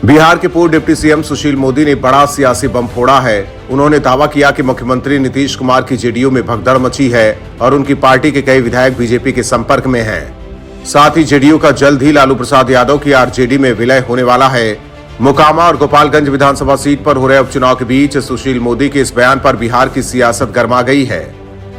बिहार के पूर्व deputy CM Sushil Modi ने बड़ा सियासी बम फोड़ा है। उन्होंने दावा किया कि मुख्यमंत्री नीतीश कुमार की जेडीयू में भगदड़ मची है और उनकी पार्टी के कई विधायक बीजेपी के संपर्क में हैं। साथ ही जेडीयू का जल्द ही लालू प्रसाद यादव की आरजेडी में विलय होने वाला है। मोकामा और गोपालगंज विधानसभा सीट पर हो रहे उपचुनाव के बीच सुशील मोदी के इस बयान पर बिहार की सियासत गर्मा गई है।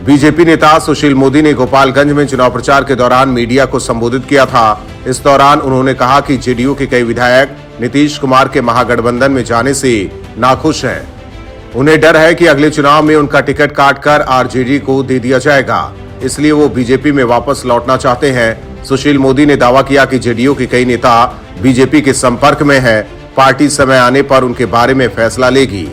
बीजेपी नेता सुशील मोदी ने गोपालगंज में चुनाव प्रचार के दौरान मीडिया को संबोधित किया था। इस दौरान उन्होंने कहा कि जेडीयू के कई विधायक नीतीश कुमार के महागठबंधन में जाने से नाखुश हैं। उन्हें डर है कि अगले चुनाव में उनका टिकट काटकर आरजेडी को दे दिया जाएगा, इसलिए वो बीजेपी में वापस लौटना चाहते हैं। सुशील मोदी ने दावा किया कि जेडीयू के कई नेता बीजेपी के संपर्क में हैं। पार्टी समय आने पर उनके बारे में फैसला लेगी।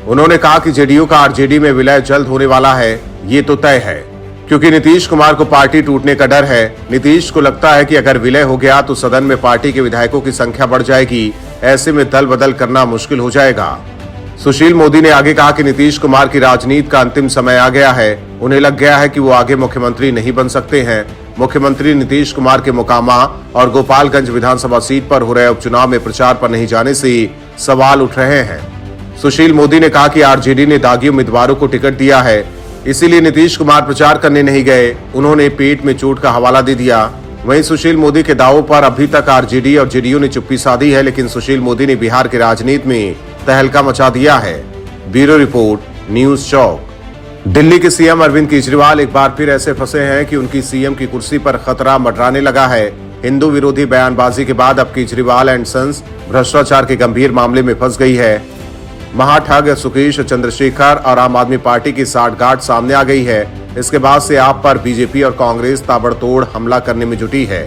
उन्होंने कहा कि जेडीयू का आरजेडी में विलय जल्द होने वाला है, ये तो तय है, क्योंकि नीतीश कुमार को पार्टी टूटने का डर है। नीतीश को लगता है कि अगर विलय हो गया तो सदन में पार्टी के विधायकों की संख्या बढ़ जाएगी, ऐसे में दल बदल करना मुश्किल हो जाएगा। सुशील मोदी ने आगे कहा कि नीतीश कुमार की राजनीति का अंतिम समय आ गया है। उन्हें लग गया है कि वो आगे मुख्यमंत्री नहीं बन सकते हैं। मुख्यमंत्री नीतीश कुमार के मोकामा और गोपालगंज विधानसभा सीट पर हो रहे उपचुनाव में प्रचार पर नहीं जाने से सवाल उठ रहे हैं। सुशील मोदी ने कहा कि आरजेडी ने दागी उम्मीदवारों को टिकट दिया है, इसीलिए नीतीश कुमार प्रचार करने नहीं गए। उन्होंने पेट में चोट का हवाला दे दिया। वहीं सुशील मोदी के दावों पर अभी तक आरजेडी और जेडीयू ने चुप्पी साधी है, लेकिन सुशील मोदी ने बिहार की राजनीति में तहलका मचा दिया है। ब्यूरो रिपोर्ट, न्यूज चौक। दिल्ली के सीएम अरविंद केजरीवाल एक बार फिर ऐसे फंसे हैं कि उनकी सीएम की कुर्सी पर खतरा मंडराने लगा है। हिंदू विरोधी बयानबाजी के बाद अब केजरीवाल एंड सन्स भ्रष्टाचार के गंभीर मामले में फंस गई है। महाठग सुकेश चंद्रशेखर और आम आदमी पार्टी की साठगांठ सामने आ गई है। इसके बाद से आप पर बीजेपी और कांग्रेस ताबड़तोड़ हमला करने में जुटी है।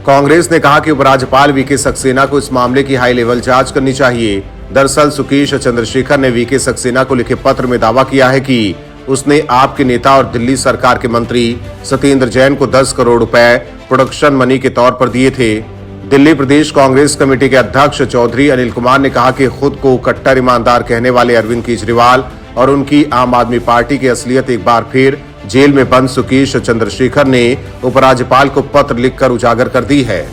कांग्रेस ने कहा कि उपराज्यपाल वीके सक्सेना को इस मामले की हाई लेवल जांच करनी चाहिए। दरअसल सुकेश चंद्रशेखर ने वीके सक्सेना को लिखे पत्र में दावा किया है कि उसने आपके नेता और दिल्ली सरकार के मंत्री सत्येंद्र जैन को 10 करोड़ रुपए प्रोडक्शन मनी के तौर पर दिए थे। दिल्ली प्रदेश कांग्रेस कमेटी के अध्यक्ष चौधरी अनिल कुमार ने कहा कि खुद को कट्टर ईमानदार कहने वाले अरविंद केजरीवाल और उनकी आम आदमी पार्टी की असलियत एक बार फिर जेल में बंद सुकेश चंद्रशेखर ने उपराज्यपाल को पत्र लिखकर उजागर कर दी है।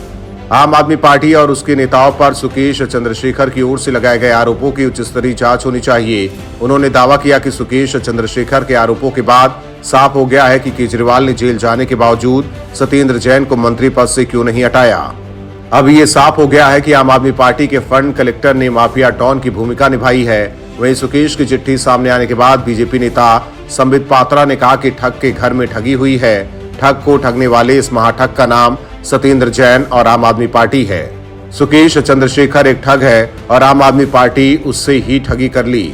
आम आदमी पार्टी और उसके नेताओं पर सुकेश चंद्रशेखर की ओर से लगाए गए आरोपों की उच्च स्तरीय जांच होनी चाहिए। उन्होंने दावा किया कि सुकेश चंद्रशेखर के आरोपों के बाद साफ हो गया है कि केजरीवाल ने जेल जाने के बावजूद सत्येंद्र जैन को मंत्री पद से क्यों नहीं हटाया। अब ये साफ हो गया है कि आम आदमी पार्टी के फंड कलेक्टर ने माफिया डॉन की भूमिका निभाई है। वहीं सुकेश की चिट्ठी सामने आने के बाद बीजेपी नेता संबित पात्रा ने कहा कि ठग के घर में ठगी हुई है। ठग को ठगने वाले इस महाठग का नाम सत्येंद्र जैन और आम आदमी पार्टी है। सुकेश चंद्रशेखर एक ठग है और आम आदमी पार्टी उससे ही ठगी कर ली।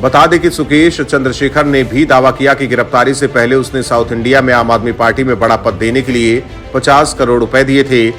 बता दें कि सुकेश चंद्रशेखर ने भी दावा किया कि गिरफ्तारी से पहले उसने साउथ इंडिया में आम आदमी पार्टी में बड़ा पद देने के लिए 50 करोड़ रुपए दिए थे।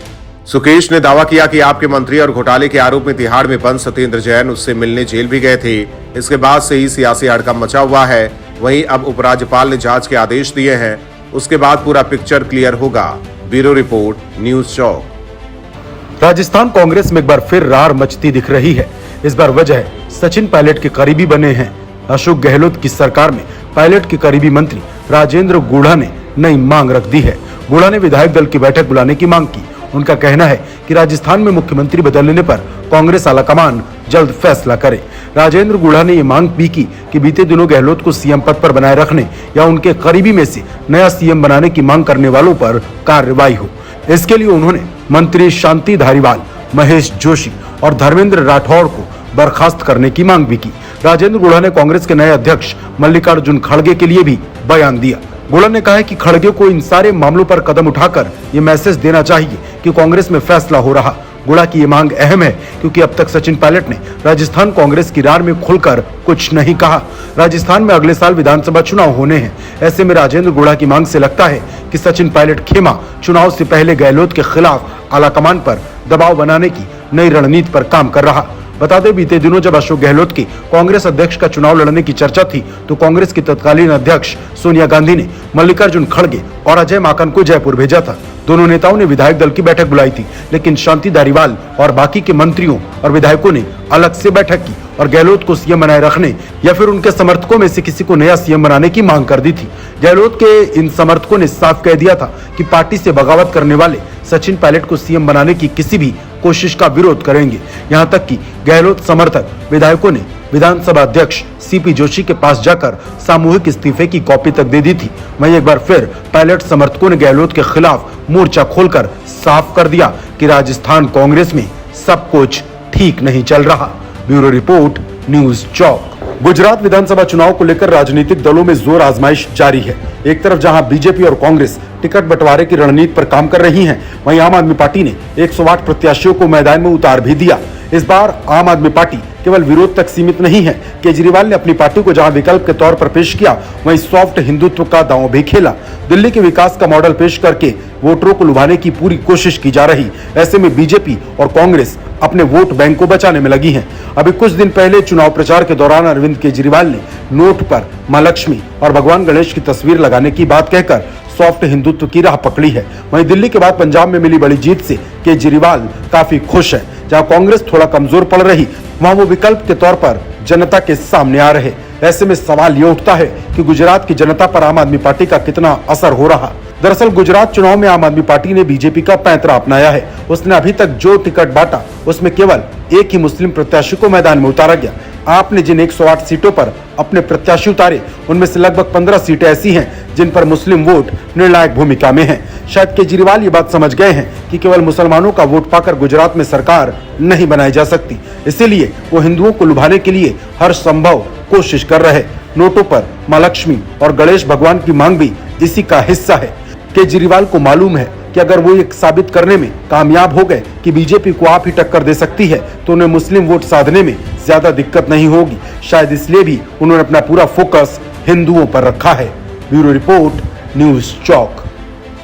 सुकेश ने दावा किया कि आपके मंत्री और घोटाले के आरोप में तिहाड़ में बंद सत्येंद्र जैन उससे मिलने जेल भी गए थे। इसके बाद से ही सियासी हड़कंप मचा हुआ है। वहीं अब उपराज्यपाल ने जांच के आदेश दिए हैं, उसके बाद पूरा पिक्चर क्लियर होगा। ब्यूरो रिपोर्ट, न्यूज चौक। राजस्थान कांग्रेस में एक बार फिर रार मचती दिख रही है। इस बार वजह सचिन पायलट के करीबी बने हैं। अशोक गहलोत की सरकार में पायलट के करीबी मंत्री राजेंद्र गुढ़ा ने नई मांग रख दी है। गुढ़ा ने विधायक दल की बैठक बुलाने की मांग की। उनका कहना है कि राजस्थान में मुख्यमंत्री बदलने पर कांग्रेस आलाकमान जल्द फैसला करे। राजेंद्र गुढ़ा ने ये मांग भी की कि बीते दिनों गहलोत को सीएम पद पर बनाए रखने या उनके करीबी में से नया सीएम बनाने की मांग करने वालों पर कार्रवाई हो। इसके लिए उन्होंने मंत्री शांति धारीवाल, महेश जोशी और धर्मेंद्र राठौड़ को बर्खास्त करने की मांग भी की। राजेंद्र गुढ़ा ने कांग्रेस के नए अध्यक्ष मल्लिकार्जुन खड़गे के लिए भी बयान दिया। गुढ़ा ने कहा है कि खड़गे को इन सारे मामलों पर कदम उठाकर ये मैसेज देना चाहिए कि कांग्रेस में फैसला हो रहा। गुढ़ा की ये मांग अहम है क्योंकि अब तक सचिन पायलट ने राजस्थान कांग्रेस की रार में खुलकर कुछ नहीं कहा। राजस्थान में अगले साल विधानसभा चुनाव होने हैं। ऐसे में राजेंद्र गुढ़ा की मांग से लगता है कि सचिन पायलट खेमा चुनाव से पहले गहलोत के खिलाफ आलाकमान पर दबाव बनाने की नई रणनीति पर काम कर रहा। बता दें, बीते दिनों जब अशोक गहलोत की कांग्रेस अध्यक्ष का चुनाव लड़ने की चर्चा थी तो कांग्रेस की तत्कालीन अध्यक्ष सोनिया गांधी ने मल्लिकार्जुन खड़गे और अजय माकन को जयपुर भेजा था। दोनों नेताओं ने विधायक दल की बैठक बुलाई थी, लेकिन शांति धारीवाल और बाकी के मंत्रियों और विधायकों ने अलग से बैठक की और गहलोत को सीएम बनाए रखने या फिर उनके समर्थकों में से किसी को नया सीएम बनाने की मांग कर दी थी। गहलोत के इन समर्थकों ने साफ कह दिया था कि पार्टी से बगावत करने वाले सचिन पायलट को सीएम बनाने की किसी भी कोशिश का विरोध करेंगे। यहां तक कि गहलोत समर्थक विधायकों ने विधानसभा अध्यक्ष सीपी जोशी के पास जाकर सामूहिक इस्तीफे की कॉपी तक दे दी थी। वहीं एक बार फिर पायलट समर्थकों ने गहलोत के खिलाफ मोर्चा खोलकर साफ कर दिया कि राजस्थान कांग्रेस में सब कुछ ठीक नहीं चल रहा। ब्यूरो रिपोर्ट, न्यूज चौक। गुजरात विधानसभा चुनाव को लेकर राजनीतिक दलों में जोर आजमाइश जारी है। एक तरफ जहां बीजेपी और कांग्रेस टिकट बंटवारे की रणनीति पर काम कर रही हैं, वहीं आम आदमी पार्टी ने 108 प्रत्याशियों को मैदान में उतार भी दिया। इस बार आम आदमी पार्टी केवल विरोध तक सीमित नहीं है। केजरीवाल ने अपनी पार्टी को जहां विकल्प के तौर पर पेश किया, वहीं सॉफ्ट हिंदुत्व का दांव भी खेला। दिल्ली के विकास का मॉडल पेश करके वोटरों को लुभाने की पूरी कोशिश की जा रही। ऐसे में बीजेपी और कांग्रेस अपने वोट बैंक को बचाने में लगी हैं। अभी कुछ दिन पहले चुनाव प्रचार के दौरान अरविंद केजरीवाल ने नोट पर मां लक्ष्मी और भगवान गणेश की तस्वीर लगाने की बात कहकर सॉफ्ट हिंदुत्व की राह पकड़ी है। वहीं दिल्ली के बाद पंजाब में मिली बड़ी जीत से केजरीवाल काफी खुश है। जहां कांग्रेस थोड़ा कमजोर पड़ रही, वहां वो विकल्प के तौर पर जनता के सामने आ रहे। ऐसे में सवाल ये उठता है कि गुजरात की जनता पर आम आदमी पार्टी का कितना असर हो रहा। दरअसल गुजरात चुनाव में आम आदमी पार्टी ने बीजेपी का पैंतरा अपनाया है। उसने अभी तक जो टिकट बांटा, उसमें केवल एक ही मुस्लिम प्रत्याशी को मैदान में उतारा गया। आपने जिन 108 सीटों पर अपने प्रत्याशी उतारे, उनमें से लगभग 15 सीटें ऐसी हैं जिन पर मुस्लिम वोट निर्णायक भूमिका में है। शायद केजरीवाल ये बात समझ गए हैं कि केवल मुसलमानों का वोट पाकर गुजरात में सरकार नहीं बनाई जा सकती, इसीलिए वो हिंदुओं को लुभाने के लिए हर संभव कोशिश कर रहे। नोटों पर मां लक्ष्मी और गणेश भगवान की मांग भी इसी का हिस्सा है। केजरीवाल को मालूम है कि अगर वो ये साबित करने में कामयाब हो गए कि बीजेपी को आप ही टक्कर दे सकती है, तो उन्हें मुस्लिम वोट साधने में ज्यादा दिक्कत नहीं होगी। शायद इसलिए भी उन्होंने अपना पूरा फोकस हिंदुओं पर रखा है। ब्यूरो रिपोर्ट, न्यूज चौक।